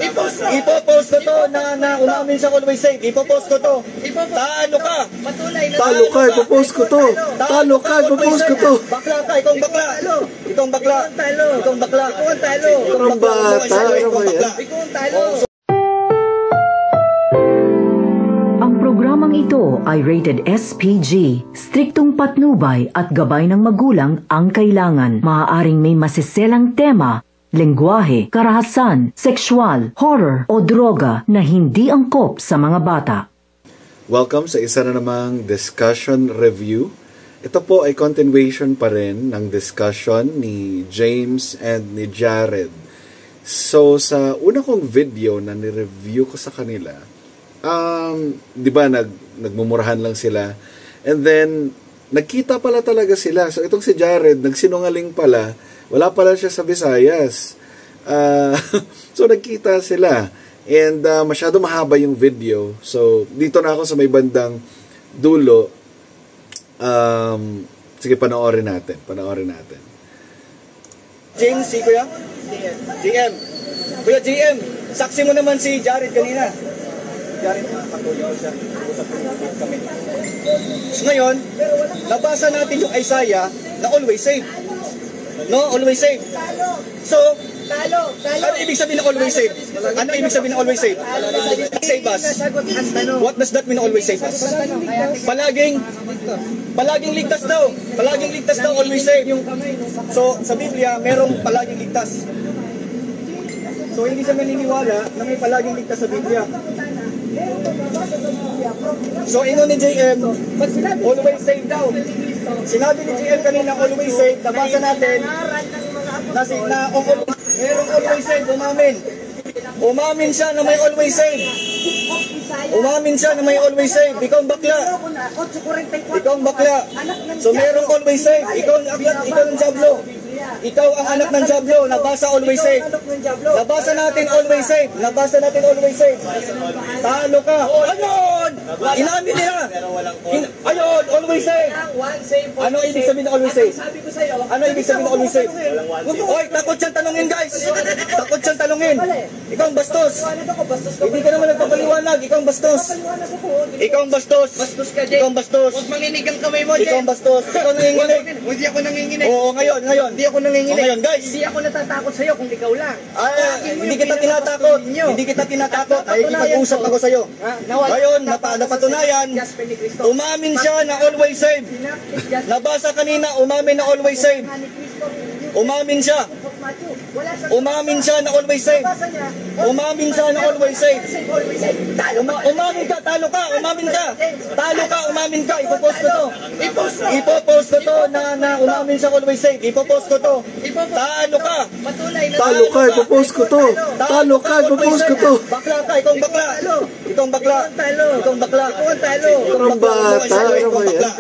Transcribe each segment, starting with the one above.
Ipopost ko to na umamin siya always safe. Ipopost ko to. Talo ka. Talo ka, ipopost ko to. Talo ka, ipopost ko to. Bakla ka, ikaw bakla. Ikaw bakla. Ikaw bakla. Parang bata. Ano ba yan? Ang programang ito ay rated SPG. Striktong patnubay at gabay ng magulang ang kailangan. Maaaring may masiselang tema, lengguwahe, karahasan, sexual, horror o droga na hindi angkop sa mga bata. Welcome sa isa na namang discussion review. Ito po ay continuation pa rin ng discussion ni James and ni Jared. So sa una kong video na ni-review ko sa kanila, di ba nagmumurahan lang sila, and then nagkita pala talaga sila. So itong si Jared nagsinungaling pala, wala pala siya sa Visayas. So nagkita sila, and masyado mahaba yung video. So dito na ako sa may bandang dulo. Sige, panoorin natin. James, si Kuya? GM. Kuya GM, saksi mo naman si Jared kanina. Jared, patuloy siya. Usap kami. So ngayon, nabasa natin yung Isaiah na always safe. No? Always safe. So, ano ibig sabihin ng always safe? Ano ibig sabihin ng always safe? Save us. What does that mean, always save us? Palaging ligtas daw. Palaging ligtas daw, always safe. So, sa Biblia, merong palaging ligtas. So, hindi siya naniniwala na may palaging ligtas sa Biblia. So, ino ni JM, always safe daw. Sinabi ni JM kanina, always safe. Nabasa natin na merong always safe, umamin. Umamin siya na may always safe. Umamin siya na may always safe. Ikaw ang bakla. Ikaw ang bakla. So merong always safe. Ikaw ang Diablo. Ikaw ang anak ng Diablo. Nabasa always safe. Nabasa natin always safe. Nabasa natin always safe. Talo ka. Ayun! Inamin nila. Ayun, always safe. Ano ibig sabihin ng always safe? Ano ibig sabihin ng always safe? Oy, takot siyang tanungin, guys. Takot siyang tanungin. Ikaw ang bastos. Hindi ka naman nagpapaliwanag. Ikaw ang bastos. Ikaw ang bastos. Bastos ka, Jay. Ikaw ang bastos. Huwag manginig ang kamay mo, Jay. Ikaw ang bastos. Ikaw nanginginig. Hindi ako nanginginig. Oo, ngayon. Hindi ako nanginginig. Ngayon, guys. Hindi ako natatakot sa'yo kung ikaw lang. Hindi kita tinatakot. Hindi kita tinatakot. Ay, ipag-usap ako sa'yo. Ngayon, napatunayan, umamin siya na always save. Nabasa kanina, umamin na always save. Umamin siya. Umamin siya na always save. Umamin siya na always save. Umamin ka, talo ka, umamin ka. Talo ka, umamin ka. Ipopost ko to. Ipopost ko to na umamin siya always save. Ipopost ko to. Talo ka. Talo ka, ipopost ko to. Talo ka, ipopost ko to. Bakla ka, ikaw bakla. Ikaw bakla. Ikaw bakla. Parang bata. Ano ba yan?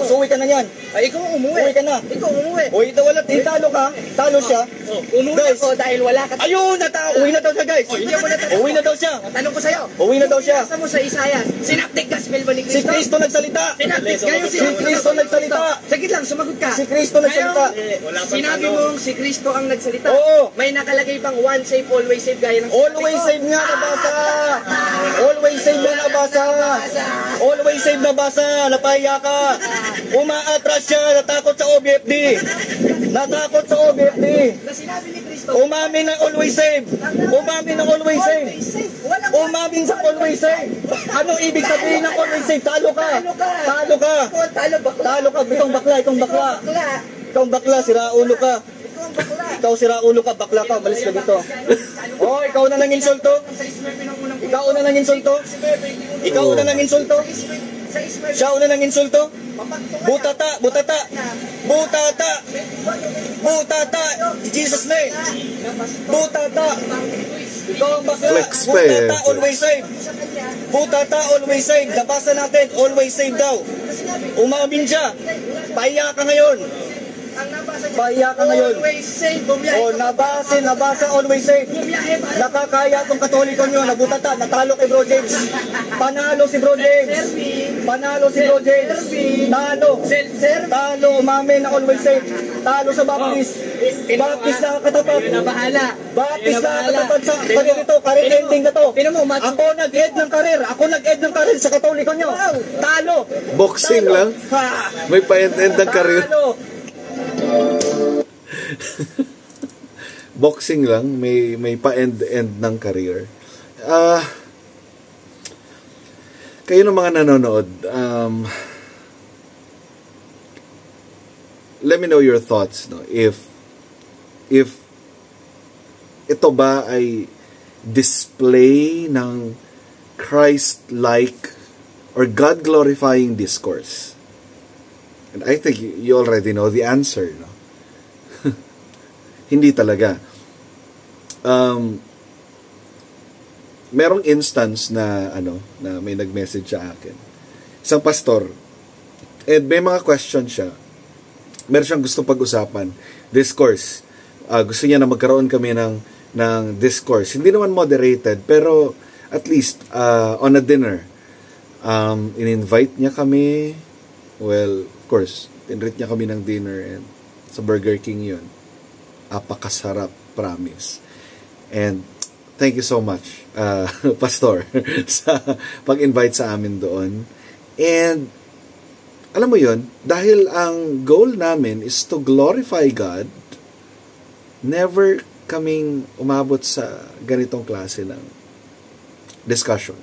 So uwi ka na yan. Ay, ikaw umuwi. Uwi ka na. Ikaw umuwi. Uwi na wala. Talo ka. Talo siya. Guys, dahil wala ka. Ayun, uwi na daw siya, guys. Uwi na daw siya. Tanong ko sa'yo. Uwi na daw siya. Nasa mo sa Isaiah, synaptic gospel ba ni Kristo? Si Kristo nagsalita. Synaptic. Ngayon Si Kristo nagsalita. Sagit lang, sumagot ka. Si Kristo nagsalita. Sinabi mong si Kristo ang nagsalita. Oo. May nakalagay bang one save, always save gaya ng Always save nga nabasa. Always save na nabasa. Always save nabasa. Napahiya ka. Umaatras siya. Natakot sa OBFD. Natakot sa OBFD. na sinabi ni Kristo. Umamin ng always save. Umamin ng always save. Umamin sa always save. Anong ibig sabihin ng always save? Talo ka. Talo ka. Talo ka. Itong bakla. Itong bakla. Itong bakla. Siraulo ka. Ikaw siraulo ka. Bakla ka. Malis ka dito. Oh, ikaw na nang insulto. Ikaw na nang insulto. Ikaw na nang insulto. Siya una nang insulto. Butata. Butata. Butata. Butata. In Jesus' name. Butata. Ikaw ang bakla. Butata. Always save. Butata. Always save. Nabasa natin. Always save daw. Umamin siya. Pahiya ka ngayon. Pahiya ka ngayon. O, nabasa, always save. Nakakaya itong katoliko nyo, nabutata, natalo kay Bro James. Panalo si Bro James. Panalo si Bro James. Talo. Talo, umamin na always save. Talo sa baptist. Baptis na katapat. Kayo na bahala. Baptis Kayo na bahala. katapat sa Tingnan career mo. ito. Career Tingnan mo. ending na to. Tingnan mo, Matthew. Ako nag-end ng career. Ako nag-end ng career sa Katoliko nyo. Talo. Boxing Talo. lang? Ha. May pa-end ng career. Talo. Boxing lang, may pa-end ng career. Kayo ng mga nanonood, let me know your thoughts, no? If ito ba ay display ng Christ-like or God-glorifying discourse? And I think you already know the answer, no? Hindi talaga. Merong instance na na may nag-message sa akin. Isang pastor, and may mga question siya. Meron siyang gustong pag-usapan, discourse. Gusto niya na magkaroon kami ng discourse. Hindi naman moderated, pero at least on a dinner. In-invite niya kami. Well, of course, tinreat niya kami ng dinner and sa Burger King yun. Apakasarap, promise. And thank you so much, Pastor, sa pag-invite sa amin doon. And alam mo yun, dahil ang goal namin is to glorify God, never kaming umabot sa ganitong klase ng discussion.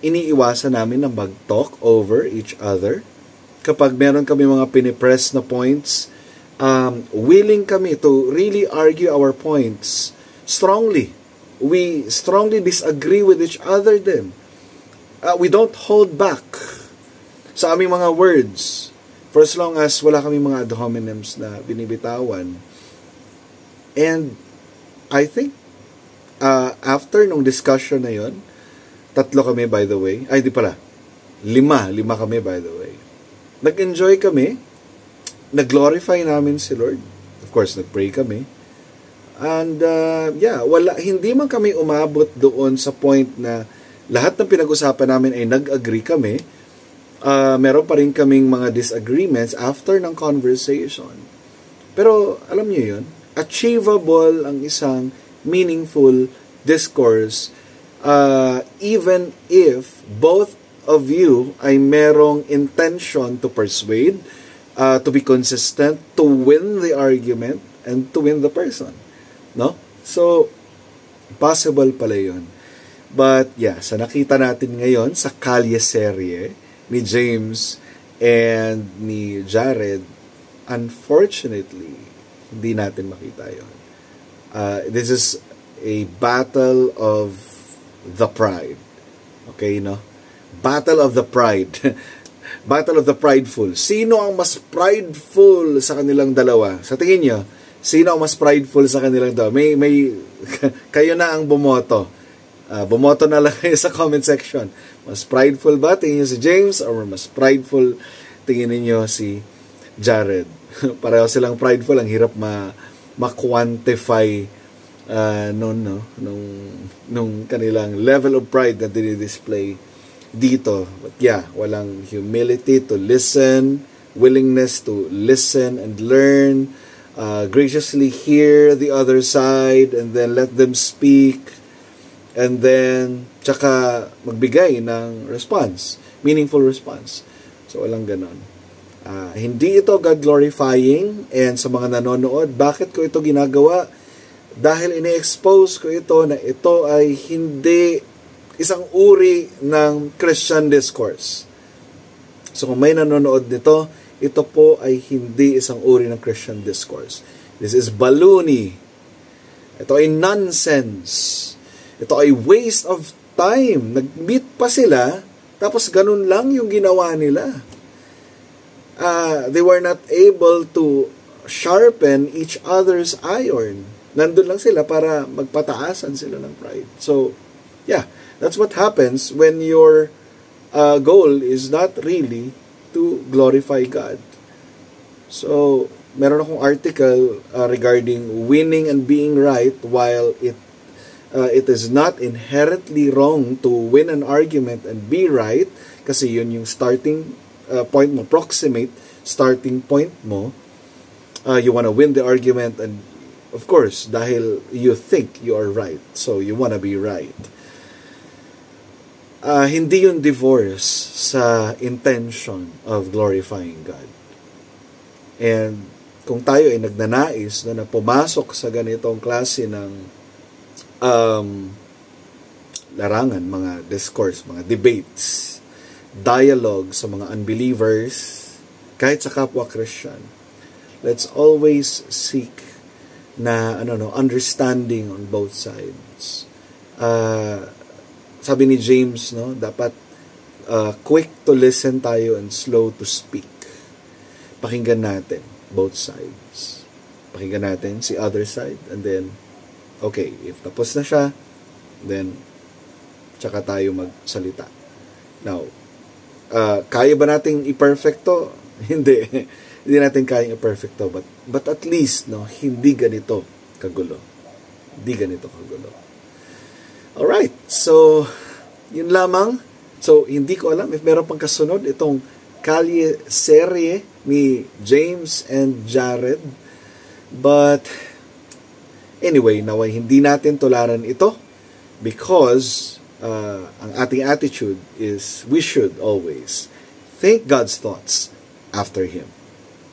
Iniiwasan namin na mag-talk over each other. Kapag meron kami mga pinipress na points, willing kami to really argue our points strongly. We strongly disagree with each other then. We don't hold back sa aming mga words for as long as wala kami mga ad hominems na binibitawan. And I think after nung discussion na yon, 3 kami by the way, ay di pala, 5 kami by the way. Nag-enjoy kami, nag-glorify namin si Lord. Of course, nag-pray kami. And hindi man kami umabot doon sa point na lahat ng pinag-usapan namin ay nag-agree kami. Meron pa rin kaming mga disagreements after ng conversation. Pero alam niyo yun, achievable ang isang meaningful discourse even if both of you ay merong intention to persuade, to be consistent, to win the argument, and to win the person. No? So, possible pala yun. But, sa nakita natin ngayon sa Kalye serye ni James and ni Jared, unfortunately, hindi natin makita yun. This is a battle of the pride. Okay, no? Battle of the pride. Battle of the prideful. Sino ang mas prideful sa kanilang dalawa? Sa tingin nyo, sino ang mas prideful sa kanilang dalawa? May kayo na ang bumoto. Bumoto na lang kayo sa comment section. Mas prideful ba? Tingin nyo si James or mas prideful tingin niyo si Jared? Pareho silang prideful. Ang hirap ma-quantify nung kanilang level of pride na dinidisplay dito. But walang humility to listen, willingness to listen and learn, graciously hear the other side and then let them speak, and then tsaka magbigay ng response, meaningful response. So walang ganon. Hindi ito God-glorifying, and sa mga nanonood, bakit ko ito ginagawa? Dahil ini-expose ko ito na ito ay hindi isang uri ng Christian discourse. So kung may nanonood nito, ito po ay hindi isang uri ng Christian discourse. This is baloney. Ito ay nonsense. Ito ay waste of time. Nag-meet pa sila, tapos ganun lang yung ginawa nila. They were not able to sharpen each other's iron. Nandun lang sila para magpataasan sila ng pride. So, that's what happens when your goal is not really to glorify God. So, meron akong article regarding winning and being right, while it is not inherently wrong to win an argument and be right, kasi yun yung starting point mo, proximate starting point mo. You want to win the argument, and of course, dahil you think you are right, so you want to be right. Hindi yun divorce sa intention of glorifying God. And kung tayo ay nagnanais na pumasok sa ganitong klase ng larangan, mga discourse, mga debates, dialogue sa mga unbelievers, kahit sa kapwa Christian, let's always seek na understanding on both sides. Sabi ni James, dapat quick to listen tayo and slow to speak. Pakinggan natin both sides. Pakinggan natin si other side, and then okay, if tapos na siya, then tsaka tayo magsalita. Now, kaya ba nating i-perfecto? Hindi. Hindi natin kayang i-perfecto, but at least hindi ganito kagulo. Hindi ganito kagulo. Alright, so yun lamang. So hindi ko alam if meron pang kasunod itong kalye serye ni James and Jared. But anyway, naway hindi natin tularan ito because ang ating attitude is we should always think God's thoughts after Him.